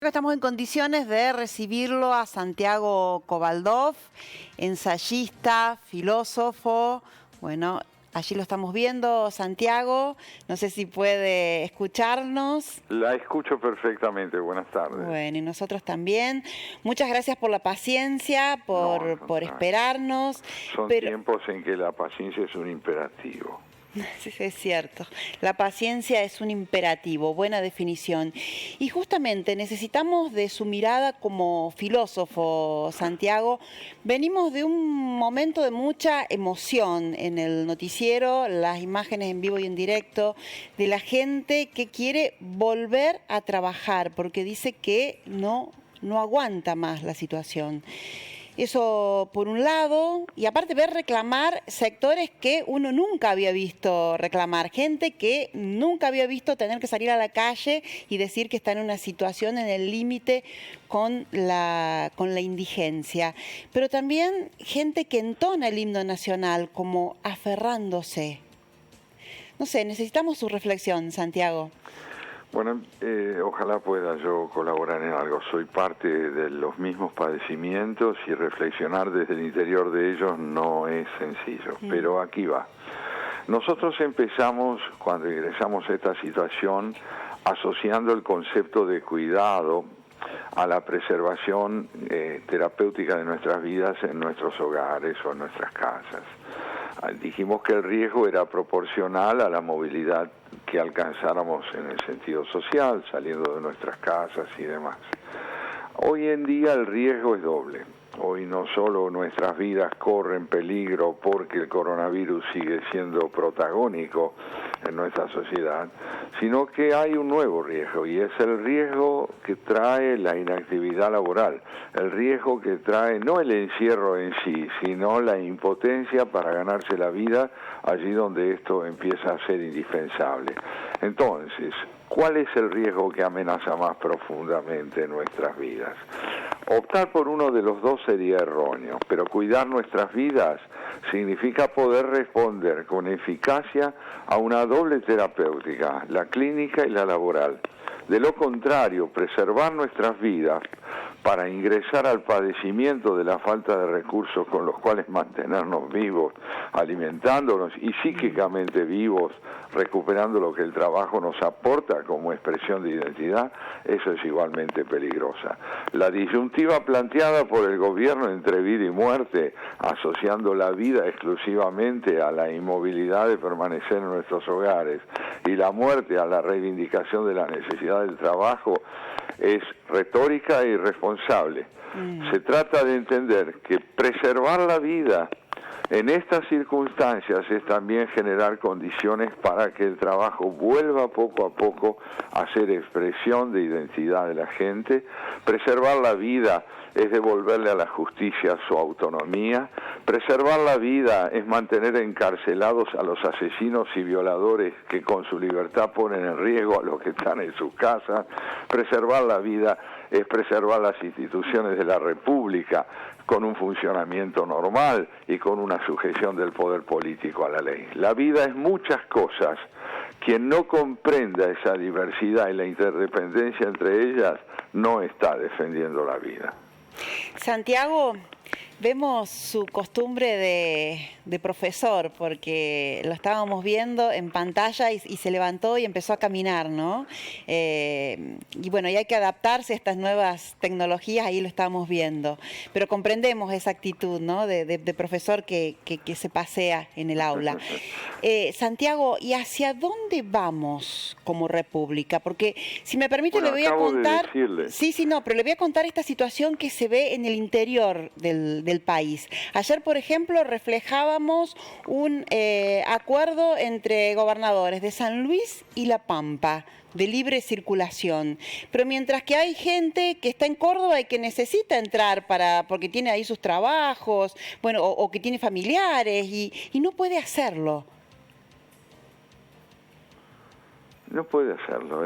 Estamos en condiciones de recibirlo a Santiago Kovaldov, ensayista, filósofo. Bueno, allí lo estamos viendo, Santiago. No sé si puede escucharnos. La escucho perfectamente. Buenas tardes. Bueno, y nosotros también. Muchas gracias por la paciencia, por esperarnos. Son tiempos en que la paciencia es un imperativo. Sí, es cierto. La paciencia es un imperativo, buena definición. Y justamente necesitamos de su mirada como filósofo, Santiago. Venimos de un momento de mucha emoción en el noticiero, las imágenes en vivo y en directo de la gente que quiere volver a trabajar porque dice que no aguanta más la situación. Eso por un lado, y aparte ver reclamar sectores que uno nunca había visto reclamar, gente que nunca había visto tener que salir a la calle y decir que está en una situación en el límite con la indigencia, pero también gente que entona el himno nacional como aferrándose. No sé, necesitamos su reflexión, Santiago. Bueno, ojalá pueda yo colaborar en algo. Soy parte de los mismos padecimientos y reflexionar desde el interior de ellos no es sencillo, pero aquí va. Nosotros empezamos, cuando ingresamos a esta situación, asociando el concepto de cuidado a la preservación terapéutica de nuestras vidas en nuestros hogares o en nuestras casas. Dijimos que el riesgo era proporcional a la movilidad que alcanzáramos en el sentido social, saliendo de nuestras casas y demás. Hoy en día el riesgo es doble. Hoy no solo nuestras vidas corren peligro porque el coronavirus sigue siendo protagónico en nuestra sociedad, sino que hay un nuevo riesgo, y es el riesgo que trae la inactividad laboral, el riesgo que trae no el encierro en sí, sino la impotencia para ganarse la vida allí donde esto empieza a ser indispensable. Entonces, ¿cuál es el riesgo que amenaza más profundamente nuestras vidas? Optar por uno de los dos sería erróneo, pero cuidar nuestras vidas significa poder responder con eficacia a una doble terapéutica, la clínica y la laboral. De lo contrario, preservar nuestras vidas para ingresar al padecimiento de la falta de recursos con los cuales mantenernos vivos, alimentándonos y psíquicamente vivos, recuperando lo que el trabajo nos aporta como expresión de identidad, eso es igualmente peligrosa. La disyuntiva planteada por el gobierno entre vida y muerte, asociando la vida exclusivamente a la inmovilidad de permanecer en nuestros hogares y la muerte a la reivindicación de la necesidad del trabajo, es retórica e irresponsable. Se trata de entender que preservar la vida en estas circunstancias es también generar condiciones para que el trabajo vuelva poco a poco a ser expresión de identidad de la gente. Preservar la vida es devolverle a la justicia su autonomía. Preservar la vida es mantener encarcelados a los asesinos y violadores que con su libertad ponen en riesgo a los que están en sus casas. Preservar la vida es preservar las instituciones de la República con un funcionamiento normal y con una sujeción del poder político a la ley. La vida es muchas cosas. Quien no comprenda esa diversidad y la interdependencia entre ellas no está defendiendo la vida. Santiago, vemos su costumbre de profesor, porque lo estábamos viendo en pantalla y se levantó y empezó a caminar, ¿no? Y bueno, y hay que adaptarse a estas nuevas tecnologías, ahí lo estamos viendo. Pero comprendemos esa actitud, ¿no? De profesor que se pasea en el aula. Santiago, ¿y hacia dónde vamos como república? Porque, si me permite, le voy a contar... pero le voy a contar esta situación que se ve en el interior del país. Ayer, por ejemplo, reflejábamos un acuerdo entre gobernadores de San Luis y La Pampa de libre circulación, pero mientras que hay gente que está en Córdoba y que necesita entrar porque tiene ahí sus trabajos, bueno, o que tiene familiares y no puede hacerlo. No puede hacerlo.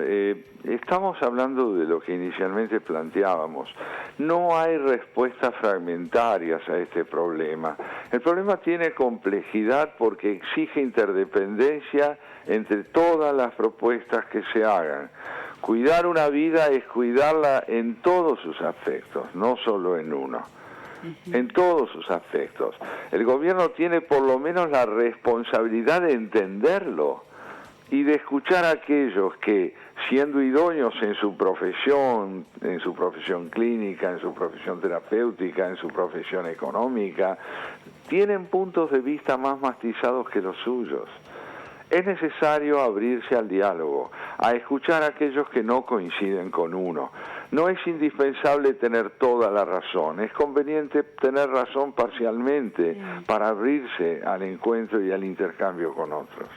Estamos hablando de lo que inicialmente planteábamos. No hay respuestas fragmentarias a este problema. El problema tiene complejidad porque exige interdependencia entre todas las propuestas que se hagan. Cuidar una vida es cuidarla en todos sus aspectos, no solo en uno. En todos sus aspectos. El gobierno tiene por lo menos la responsabilidad de entenderlo y de escuchar a aquellos que, siendo idóneos en su profesión clínica, en su profesión terapéutica, en su profesión económica, tienen puntos de vista más mastizados que los suyos. Es necesario abrirse al diálogo, a escuchar a aquellos que no coinciden con uno. No es indispensable tener toda la razón, es conveniente tener razón parcialmente para abrirse al encuentro y al intercambio con otros.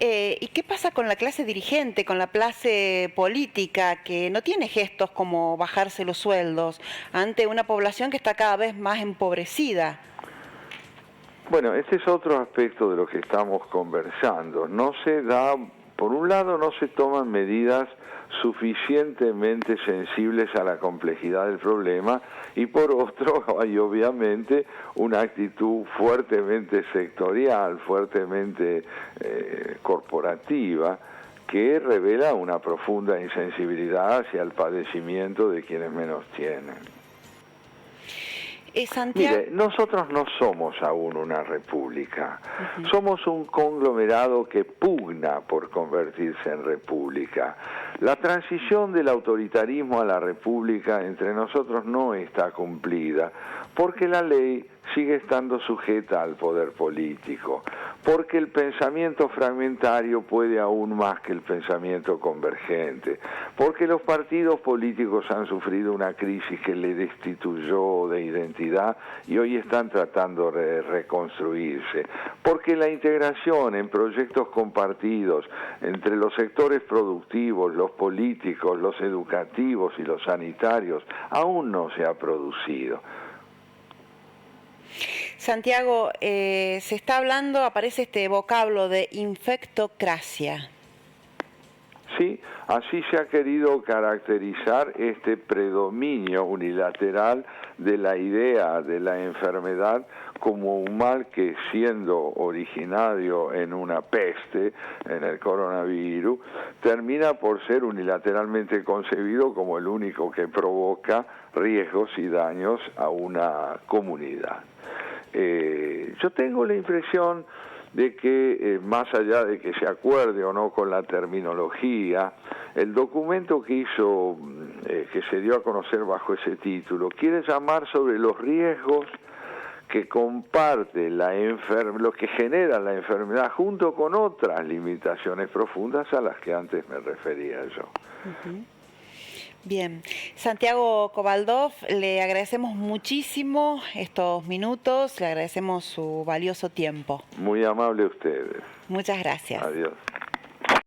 ¿Y qué pasa con la clase dirigente, con la clase política, que no tiene gestos como bajarse los sueldos ante una población que está cada vez más empobrecida? Bueno, este es otro aspecto de lo que estamos conversando. No se da, por un lado, no se toman medidas suficientemente sensibles a la complejidad del problema, y por otro hay obviamente una actitud fuertemente sectorial, fuertemente corporativa, que revela una profunda insensibilidad hacia el padecimiento de quienes menos tienen. Mire, nosotros no somos aún una república, somos un conglomerado que pugna por convertirse en república. La transición del autoritarismo a la república entre nosotros no está cumplida, porque la ley sigue estando sujeta al poder político, porque el pensamiento fragmentario puede aún más que el pensamiento convergente, porque los partidos políticos han sufrido una crisis que le destituyó de identidad y hoy están tratando de reconstruirse, porque la integración en proyectos compartidos entre los sectores productivos, los políticos, los educativos y los sanitarios aún no se ha producido. Santiago, se está hablando, aparece este vocablo de infectocracia. Sí, así se ha querido caracterizar este predominio unilateral de la idea de la enfermedad como un mal que, siendo originario en una peste, en el coronavirus, termina por ser unilateralmente concebido como el único que provoca riesgos y daños a una comunidad. Yo tengo la impresión de que, más allá de que se acuerde o no con la terminología, el documento que se dio a conocer bajo ese título, quiere llamar sobre los riesgos que comparte lo que genera la enfermedad junto con otras limitaciones profundas a las que antes me refería yo. Bien, Santiago Kovaldov, le agradecemos muchísimo estos minutos, le agradecemos su valioso tiempo. Muy amable ustedes. Muchas gracias. Adiós.